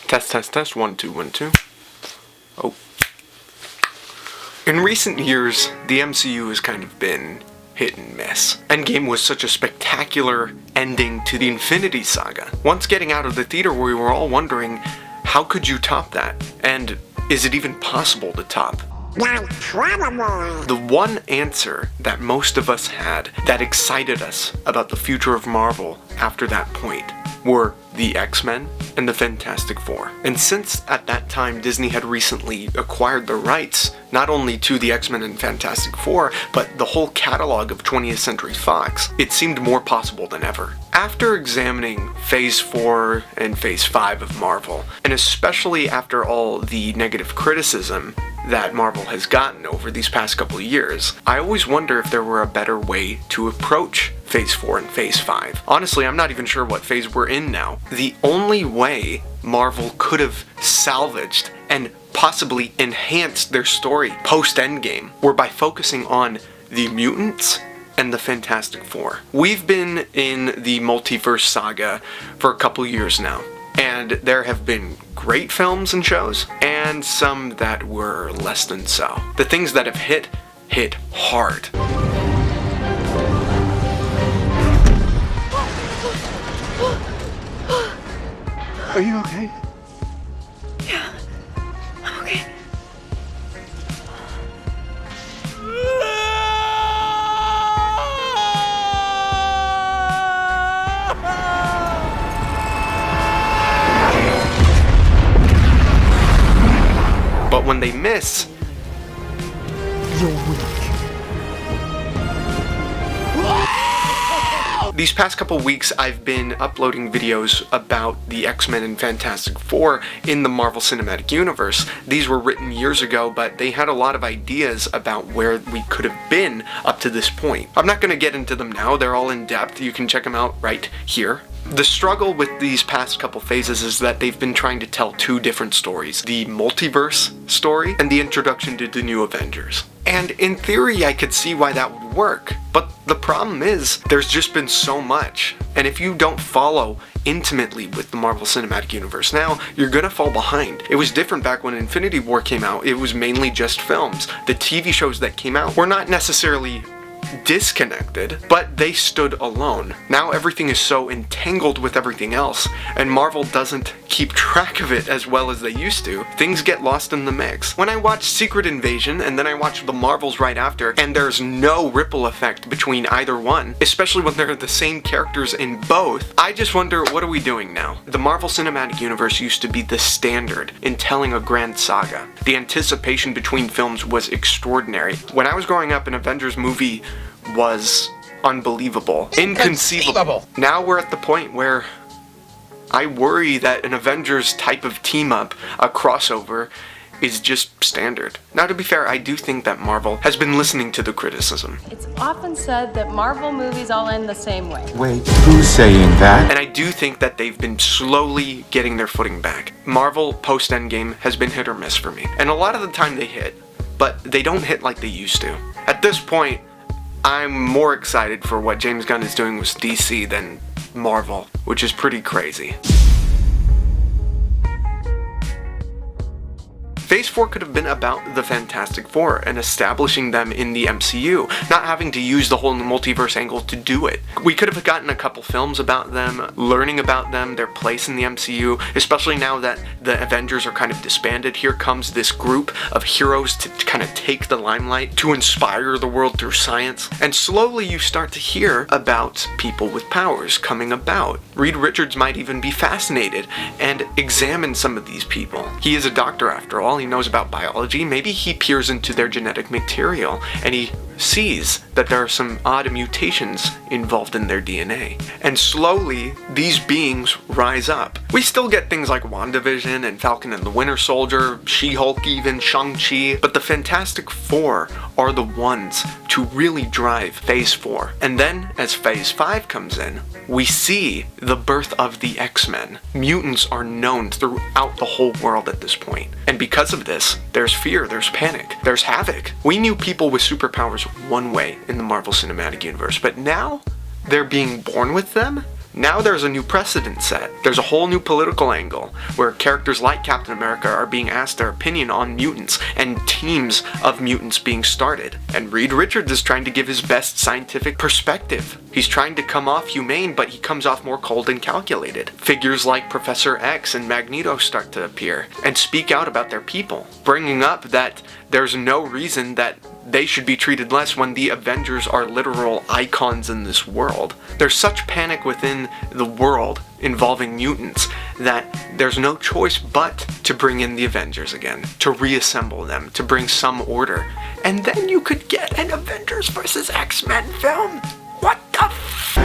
Test, test, test, 1, 2, 1, 2. Oh. In recent years, the MCU has kind of been hit and miss. Endgame was such a spectacular ending to the Infinity Saga. Once getting out of the theater, we were all wondering, how could you top that? And is it even possible to top? Not probable. The one answer that most of us had that excited us about the future of Marvel after that point were the X-Men and the Fantastic Four. And since at that time Disney had recently acquired the rights not only to the X-Men and Fantastic Four, but the whole catalog of 20th Century Fox, it seemed more possible than ever. After examining Phase 4 and Phase 5 of Marvel, and especially after all the negative criticism that Marvel has gotten over these past couple of years, I always wonder if there were a better way to approach Phase 4 and Phase 5. Honestly, I'm not even sure what phase we're in now. The only way Marvel could have salvaged and possibly enhanced their story post-Endgame were by focusing on the mutants and the Fantastic Four. We've been in the multiverse saga for a couple years now, and there have been great films and shows, and some that were less than so. The things that have hit hard. Are you okay? Yeah, I'm okay. But when they miss, You're weak. these past couple weeks I've been uploading videos about the X-Men and Fantastic Four in the Marvel Cinematic Universe. These were written years ago, but they had a lot of ideas about where we could have been up to this point. I'm not going to get into them now, they're all in depth, you can check them out right here. The struggle with these past couple phases is that they've been trying to tell two different stories. The multiverse story and the introduction to the new Avengers. And in theory, I could see why that would work. But the problem is, there's just been so much. And if you don't follow intimately with the Marvel Cinematic Universe now, you're gonna fall behind. It was different back when Infinity War came out. It was mainly just films. The TV shows that came out were not necessarily disconnected, but they stood alone. Now everything is so entangled with everything else, and Marvel doesn't keep track of it as well as they used to. Things get lost in the mix. When I watch Secret Invasion and then I watch the Marvels right after, and there's no ripple effect between either one, especially when they're the same characters in both, I just wonder, what are we doing now? The Marvel Cinematic Universe used to be the standard in telling a grand saga. The anticipation between films was extraordinary. When I was growing up, an Avengers movie was unbelievable. Inconceivable. Now we're at the point where I worry that an Avengers type of team up, a crossover, is just standard. Now to be fair, I do think that Marvel has been listening to the criticism. It's often said that Marvel movies all end the same way. Wait, who's saying that? And I do think that they've been slowly getting their footing back. Marvel post-Endgame has been hit or miss for me. And a lot of the time they hit, but they don't hit like they used to. At this point, I'm more excited for what James Gunn is doing with DC than Marvel, which is pretty crazy. Phase 4 could have been about the Fantastic Four and establishing them in the MCU, not having to use the whole multiverse angle to do it. We could have gotten a couple films about them, learning about them, their place in the MCU, especially now that the Avengers are kind of disbanded. Here comes this group of heroes to kind of take the limelight, to inspire the world through science. And slowly you start to hear about people with powers coming about. Reed Richards might even be fascinated and examine some of these people. He is a doctor after all. He knows about biology. Maybe he peers into their genetic material and he sees that there are some odd mutations involved in their DNA. And slowly, these beings rise up. We still get things like WandaVision and Falcon and the Winter Soldier, She-Hulk even, Shang-Chi, but the Fantastic Four are the ones to really drive Phase 4. And then, as Phase 5 comes in, we see the birth of the X-Men. Mutants are known throughout the whole world at this point. And because of this, there's fear, there's panic, there's havoc. We knew people with superpowers one way in the Marvel Cinematic Universe, but now they're being born with them? Now there's a new precedent set. There's a whole new political angle where characters like Captain America are being asked their opinion on mutants and teams of mutants being started. And Reed Richards is trying to give his best scientific perspective. He's trying to come off humane, but he comes off more cold and calculated. Figures like Professor X and Magneto start to appear and speak out about their people, bringing up that there's no reason that they should be treated less when the Avengers are literal icons in this world. There's such panic within the world involving mutants that there's no choice but to bring in the Avengers again, to reassemble them, to bring some order. And then you could get an Avengers vs. X-Men film. What the f?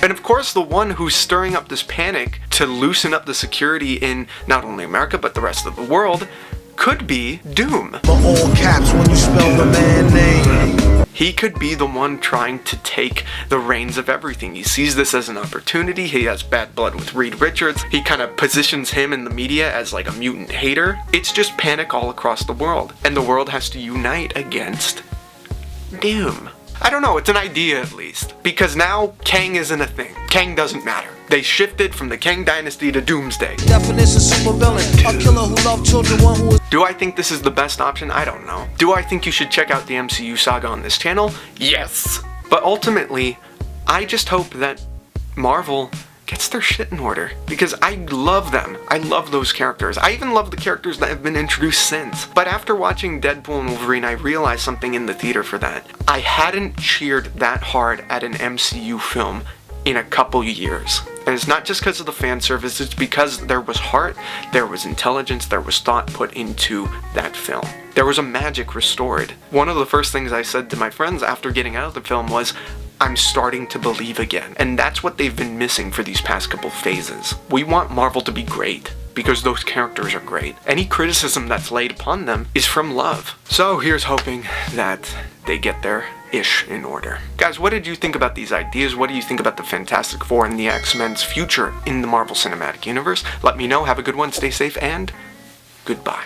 And of course, the one who's stirring up this panic to loosen up the security in not only America but the rest of the world could be Doom. All caps when you spell the man name. He could be the one trying to take the reins of everything. He sees this as an opportunity. He has bad blood with Reed Richards. He kind of positions him in the media as like a mutant hater. It's just panic all across the world. And the world has to unite against Doom. I don't know, it's an idea at least. Because now Kang isn't a thing. Kang doesn't matter. They shifted from the Kang Dynasty to Doomsday. Definition supervillain. A killer who loved children, one who was. Do I think this is the best option? I don't know. Do I think you should check out the MCU saga on this channel? Yes. But ultimately, I just hope that Marvel gets their shit in order. Because I love them. I love those characters. I even love the characters that have been introduced since. But after watching Deadpool and Wolverine, I realized something in the theater for that. I hadn't cheered that hard at an MCU film in a couple years. And it's not just because of the fan service, it's because there was heart, there was intelligence, there was thought put into that film. There was a magic restored. One of the first things I said to my friends after getting out of the film was, I'm starting to believe again. And that's what they've been missing for these past couple phases. We want Marvel to be great, because those characters are great. Any criticism that's laid upon them is from love. So here's hoping that they get their ish in order. Guys, what did you think about these ideas? What do you think about the Fantastic Four and the X-Men's future in the Marvel Cinematic Universe? Let me know. Have a good one, stay safe, and goodbye.